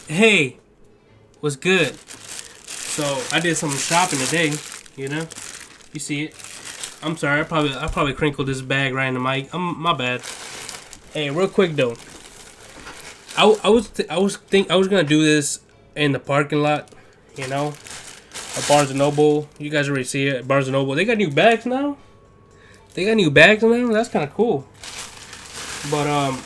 Hey, what's good? So I did some shopping today. You know, you see it. I'm sorry. I probably crinkled this bag right in the mic. My bad. Hey, real quick though. I was gonna do this in the parking lot. You know, at Barnes and Noble. You guys already see it at Barnes and Noble. They got new bags now. They got new bags now. That's kind of cool. But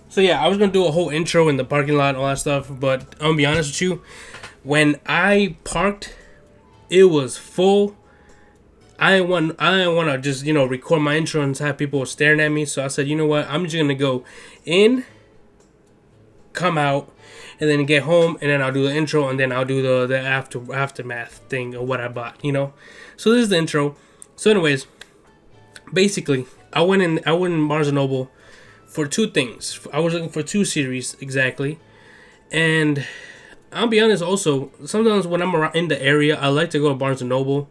So yeah, I was gonna do a whole intro in the parking lot and all that stuff. But I'm gonna be honest with you. When I parked, it was full. I didn't want to just record my intro and have people staring at me. So I said, you know what? I'm just gonna go in, come out, and then get home, and then I'll do the intro, and then I'll do the aftermath thing of what I bought. So this is the intro. So anyways, basically, I went in Barnes and Noble for two things. I was looking for two series exactly, and I'll be honest. Also, sometimes when I'm around in the area, I like to go to Barnes and Noble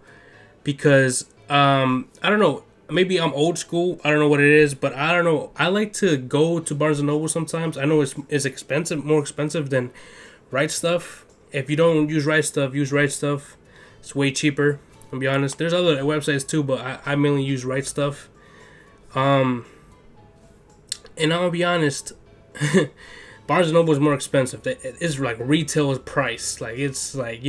because I don't know. Maybe I'm old school. I don't know what it is, but I don't know. I like to go to Barnes and Noble sometimes. I know it's expensive, more expensive than Right Stuff. If you don't use Right Stuff, use Right Stuff. It's way cheaper. I'll be honest. There's other websites too, but I mainly use Right Stuff. Um, and I'll be honest. Barnes and Noble is more expensive. It's like retail price. Like it's like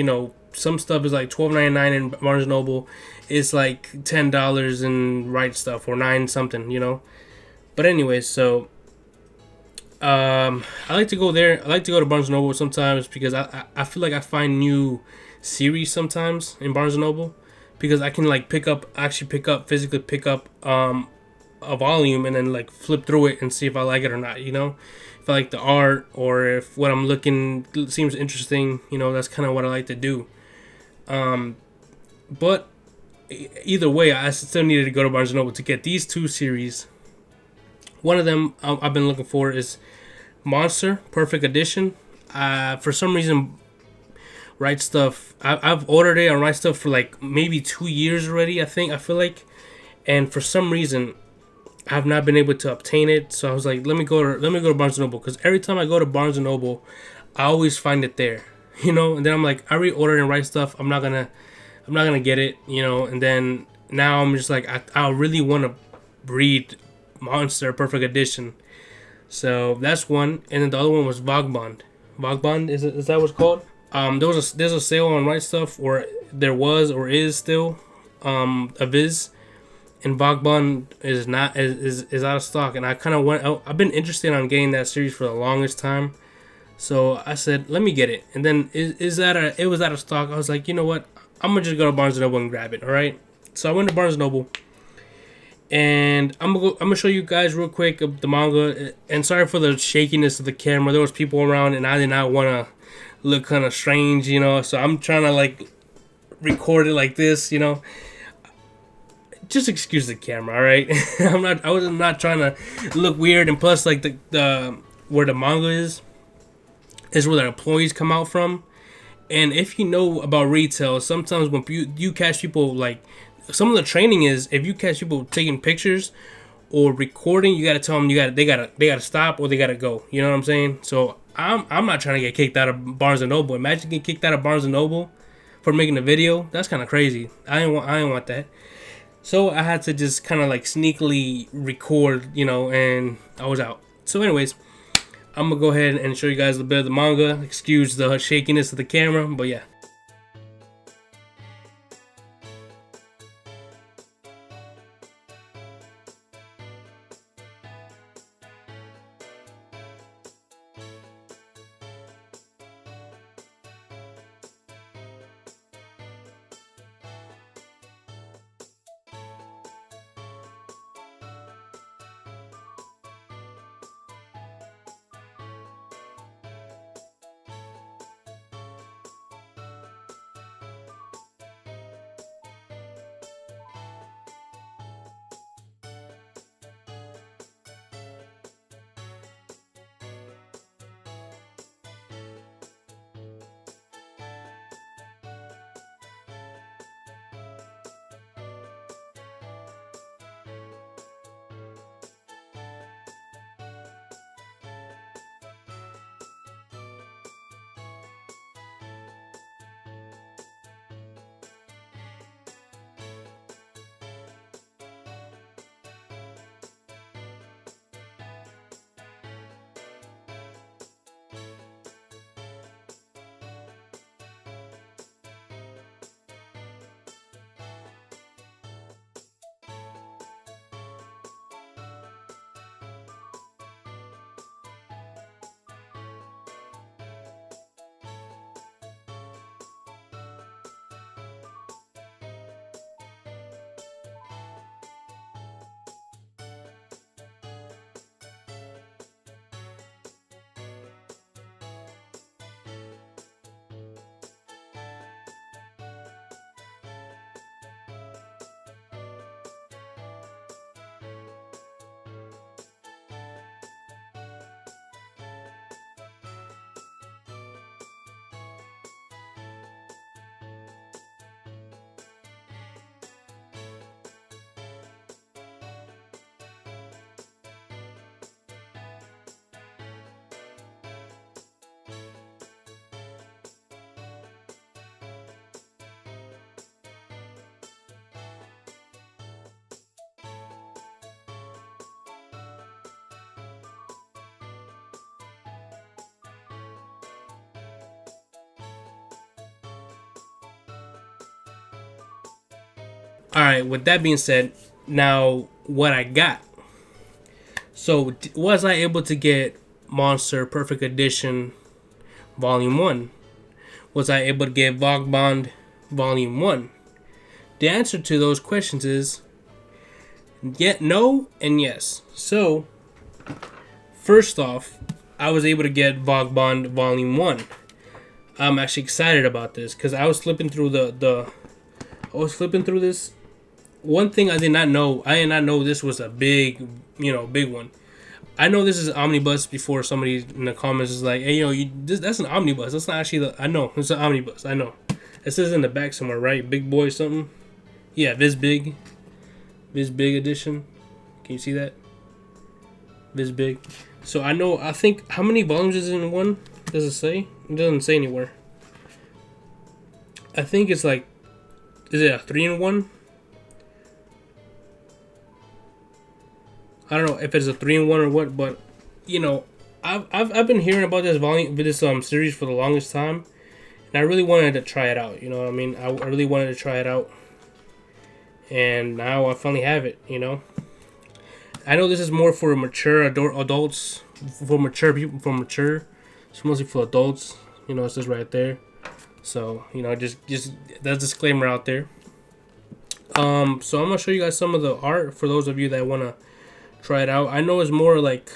some stuff is like $12.99 in Barnes and Noble. It's like $10 in Right Stuff or nine something. But anyways, so I like to go there. I like to go to Barnes and Noble sometimes because I feel like I find new series sometimes in Barnes and Noble because I can like physically pick up a volume and then like flip through it and see if I like it or not. If I like the art or if what I'm looking seems interesting. That's kind of what I like to do. But either way, I still needed to go to Barnes and Noble to get these two series. One of them I've been looking for is Monster Perfect Edition. For some reason, Right Stuff. I've ordered it on Right Stuff for like maybe 2 years already. I feel like, and for some reason, I've not been able to obtain it. So I was like, let me go to Barnes and Noble because every time I go to Barnes and Noble, I always find it there. And then I'm like, I already ordered and Right Stuff. I'm not gonna get it. And then now I'm just like, I really want to read Monster Perfect Edition. So that's one, and then the other one was Vagabond. Vagabond is that what's called? There's a sale on Right Stuff, or there was or is still, a Viz, and Vagabond is not is out of stock, and I kind of I've been interested on getting that series for the longest time. So I said, let me get it, and then it was out of stock. I was like, you know what? I'm gonna just go to Barnes and Noble and grab it. All right. So I went to Barnes and Noble, and I'm gonna show you guys real quick of the manga. And sorry for the shakiness of the camera. There was people around, and I did not want to look kind of strange, So I'm trying to like record it like this. Just excuse the camera, all right? I was not trying to look weird, and plus, like the where the manga is where the employees come out from. And if you know about retail, sometimes when you catch people like some of the training is if you catch people taking pictures or recording, you gotta tell them they gotta stop or they gotta go. You know what I'm saying? So I'm not trying to get kicked out of Barnes and Noble. Imagine getting kicked out of Barnes and Noble for making a video. That's kind of crazy. I didn't want that. So I had to just kind of like sneakily record, and I was out. So anyways, I'm gonna go ahead and show you guys a bit of the manga. Excuse the shakiness of the camera, but yeah. All right. With that being said, now what I got. So was I able to get Monster Perfect Edition Volume 1? Was I able to get Vagabond Volume 1? The answer to those questions is no, and yes. So, first off, I was able to get Vagabond Volume 1. I'm actually excited about this because I was flipping through this. One thing I did not know this was a big one. I know this is an omnibus before somebody in the comments is like, hey, that's an omnibus. That's not actually I know, it's an omnibus. I know. It says in the back somewhere, right? Big boy something. Yeah, Viz Big edition. Can you see that? Viz Big. So I think, how many volumes is in one? Does it say? It doesn't say anywhere. I think it's like, is it a 3-in-1? I don't know if it's a 3-in-1 or what, but I've been hearing about this series for the longest time, and I really wanted to try it out. You know what I mean? I really wanted to try it out, and now I finally have it. I know this is more for mature adults, for mature people, It's mostly for adults. It says right there. So just that disclaimer out there. So I'm gonna show you guys some of the art for those of you that wanna try it out. I know it's more like,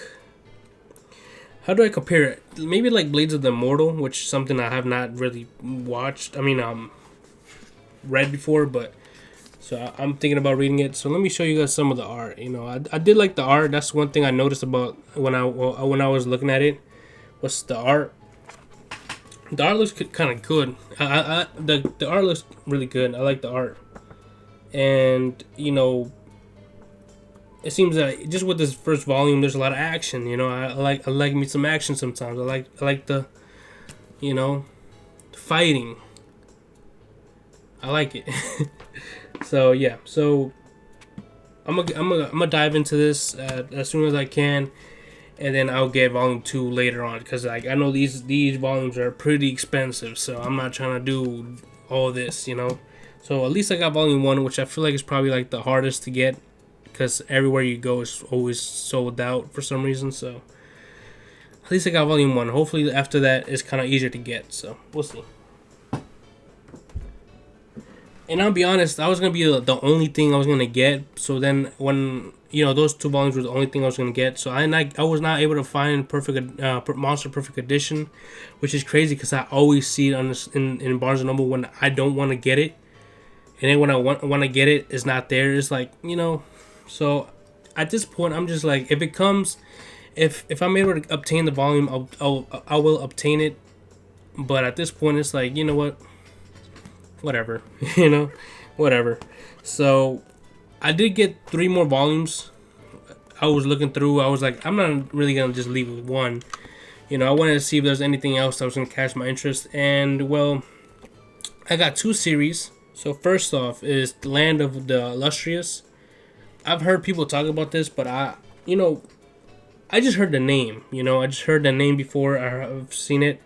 how do I compare it? Maybe like Blades of the Immortal, which is something I have not really watched. Read before, but so I'm thinking about reading it. So let me show you guys some of the art. I did like the art. That's one thing I noticed about when I was looking at it. Was the art? The art looks kind of good. The art looks really good. I like the art, and it seems that just with this first volume, there's a lot of action. I like me some action sometimes. I like the, fighting. I like it. So yeah, so I'm gonna dive into this as soon as I can, and then I'll get volume 2 later on because I know these volumes are pretty expensive, so I'm not trying to do all this. So at least I got volume 1, which I feel like is probably like the hardest to get, because everywhere you go is always sold out for some reason. So at least I got volume 1. Hopefully after that it's kind of easier to get. So we'll see. And I'll be honest, I was gonna be the only thing I was gonna get. So then when those 2 volumes were the only thing I was gonna get. So I was not able to find Monster Perfect Edition, which is crazy because I always see it in Barnes and Noble when I don't want to get it, and then when I want to get it, it's not there. It's like So at this point, I'm just like, if it comes, if I'm able to obtain the volume, I will obtain it. But at this point, it's like, what, whatever, whatever. So I did get 3 more volumes. I was looking through. I was like, I'm not really gonna just leave with 1. I wanted to see if there's anything else that was gonna catch my interest. And well, I got 2 series. So first off is the Land of the Lustrous. I've heard people talk about this, but I just heard the name. I just heard the name before I've seen it,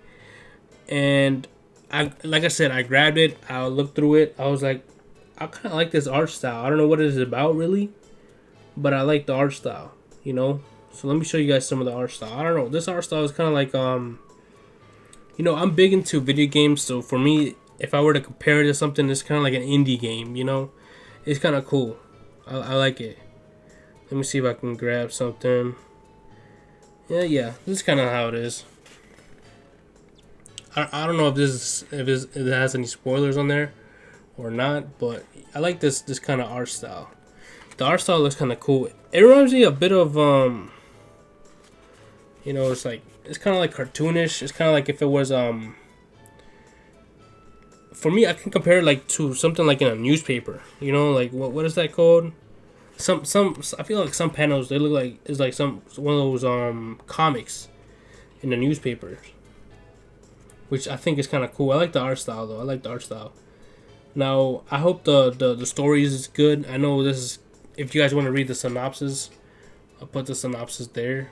and like I said, I grabbed it. I looked through it. I was like, I kind of like this art style. I don't know what it is about really, but I like the art style. So let me show you guys some of the art style. I don't know. This art style is kind of like I'm big into video games, so for me, if I were to compare it to something, it's kind of like an indie game. It's kind of cool. I like it. Let me see if I can grab something. Yeah, this is kind of how it is. I don't know if it has any spoilers on there or not, but I like this kind of art style. The art style looks kind of cool. It reminds me a bit of it's kind of like cartoonish. It's kind of like if it was for me, I can compare it like to something like in a newspaper. Like what is that called? Some I feel like some panels, they look like it's like one of those comics in the newspapers, which I think is kind of cool. I like the art style though. I like the art style. Now I hope the story is good. I know this is, if you guys want to read the synopsis, I'll put the synopsis there.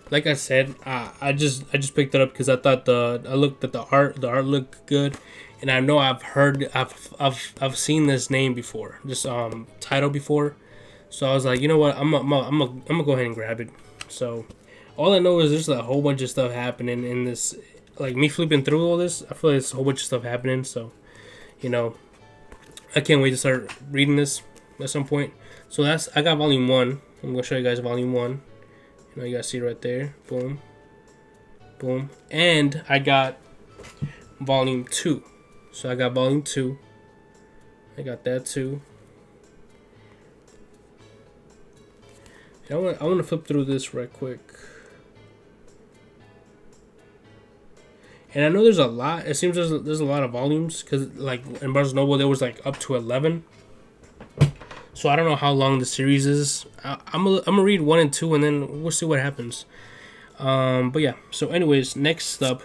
Like I said, I just picked it up because I looked at the art looked good, and I know I've seen this name before, this title before. So I was like, you know what, I'm gonna go ahead and grab it. So all I know is there's a whole bunch of stuff happening in this. Like me flipping through all this, I feel like there's a whole bunch of stuff happening. So you know, I can't wait to start reading this at some point. So I got volume one. I'm gonna show you guys volume one. You guys see it right there. Boom, boom, and I got volume two. So I got volume two. I got that too. I want to flip through this right quick. And I know there's a lot. It seems there's a lot of volumes because like in Barnes Noble there was like up to 11. So I don't know how long the series is. I'm gonna read 1 and 2 and then we'll see what happens. But yeah. So anyways, next up,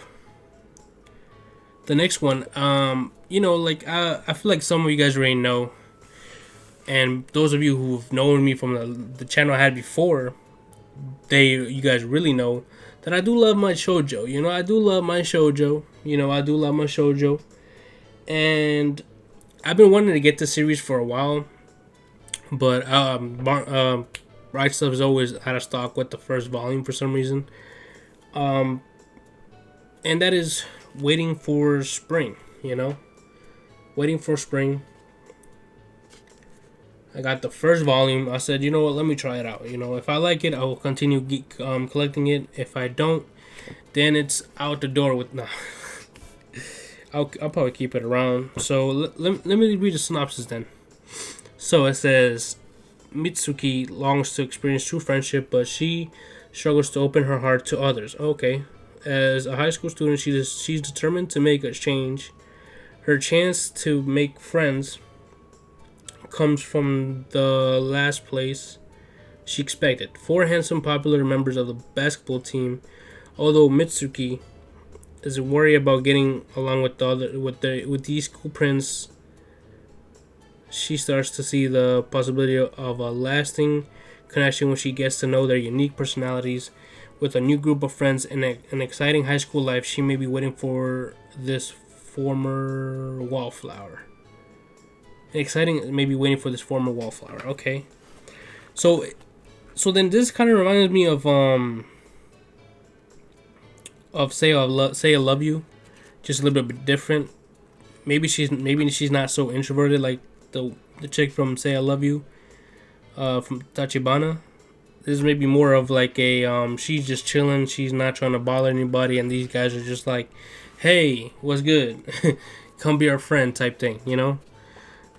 the next one. Like I feel like some of you guys already know, and those of you who've known me from the channel I had before, you guys really know that I do love my shoujo. I do love my shoujo. I do love my shoujo, and I've been wanting to get this series for a while. But Right Stuff is always out of stock with the first volume for some reason. And that is Waiting for Spring, Waiting for Spring. I got the first volume. I said, you know what, let me try it out. If I like it, I will continue collecting it. If I don't, then it's out the door with... Nah. I'll probably keep it around. So let me read the synopsis then. So it says, Mitsuki longs to experience true friendship, but she struggles to open her heart to others. Okay. As a high school student, she's determined to make a change. Her chance to make friends comes from the last place she expected. 4 handsome, popular members of the basketball team. Although Mitsuki is worried about getting along with these cool prince, she starts to see the possibility of a lasting connection when she gets to know their unique personalities. With a new group of friends and an exciting high school life, she may be waiting for this former wallflower. Okay. So then this kind of reminds me of Say I Love You, just a little bit different. Maybe she's not so introverted like the chick from Say I Love You, from Tachibana. This is maybe more of like a she's just chilling, she's not trying to bother anybody, and these guys are just like, hey, what's good? Come be our friend type thing,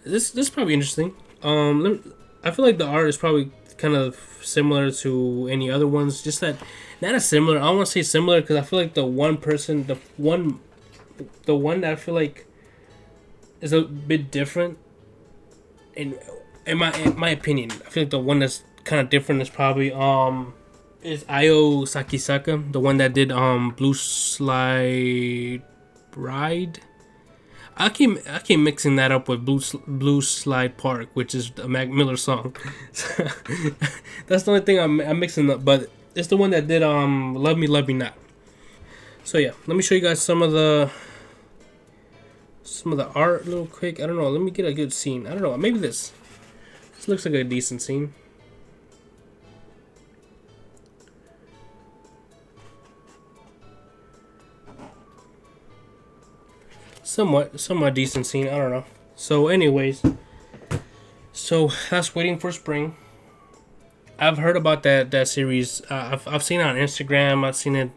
This is probably interesting. I feel like the art is probably kind of similar to any other ones, just that not as similar. I don't want to say similar because I feel like the one that I feel like is a bit different. In my opinion, I feel like the one that's kind of different is probably is Ayo Sakisaka, the one that did Blue Slide Ride. I keep mixing that up with Blue Slide Park, which is a Mac Miller song. That's the only thing I'm mixing up, but it's the one that did Love Me Not. So yeah, let me show you guys some of the art real quick. I don't know. Let me get a good scene. I don't know. Maybe this looks like a decent scene. Somewhat decent scene. I don't know. So anyways, so that's Waiting for Spring. I've heard about that series. I've seen it on Instagram. I've seen it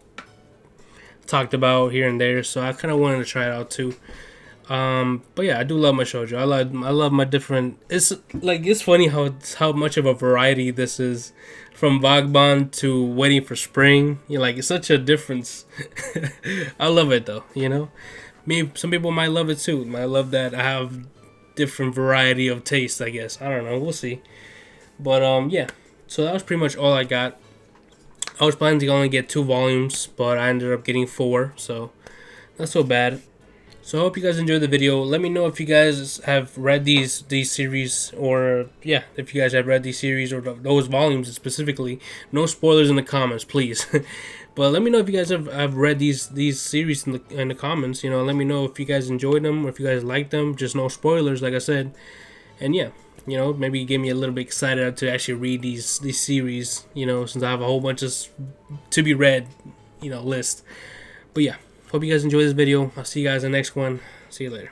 talked about here and there. So I kind of wanted to try it out too. But yeah, I do love my shoujo. I love my different. It's funny how much of a variety this is, from Vagabond to Waiting for Spring. It's such a difference. I love it though. Some people might love it too. Might love that I have different variety of taste. I guess I don't know. We'll see. But yeah. So that was pretty much all I got. I was planning to only get 2 volumes, but I ended up getting 4. So not so bad. So I hope you guys enjoyed the video. Let me know if you guys have read these series, or yeah, if you guys have read these series or those volumes specifically. No spoilers in the comments, please. But let me know if you guys have read these series in the comments. You know, let me know if you guys enjoyed them or if you guys liked them. Just no spoilers, like I said. And yeah, you know, maybe get me a little bit excited to actually read these series. You know, since I have a whole bunch of to be read, you know, list. But yeah. Hope you guys enjoy this video. I'll see you guys in the next one. See you later.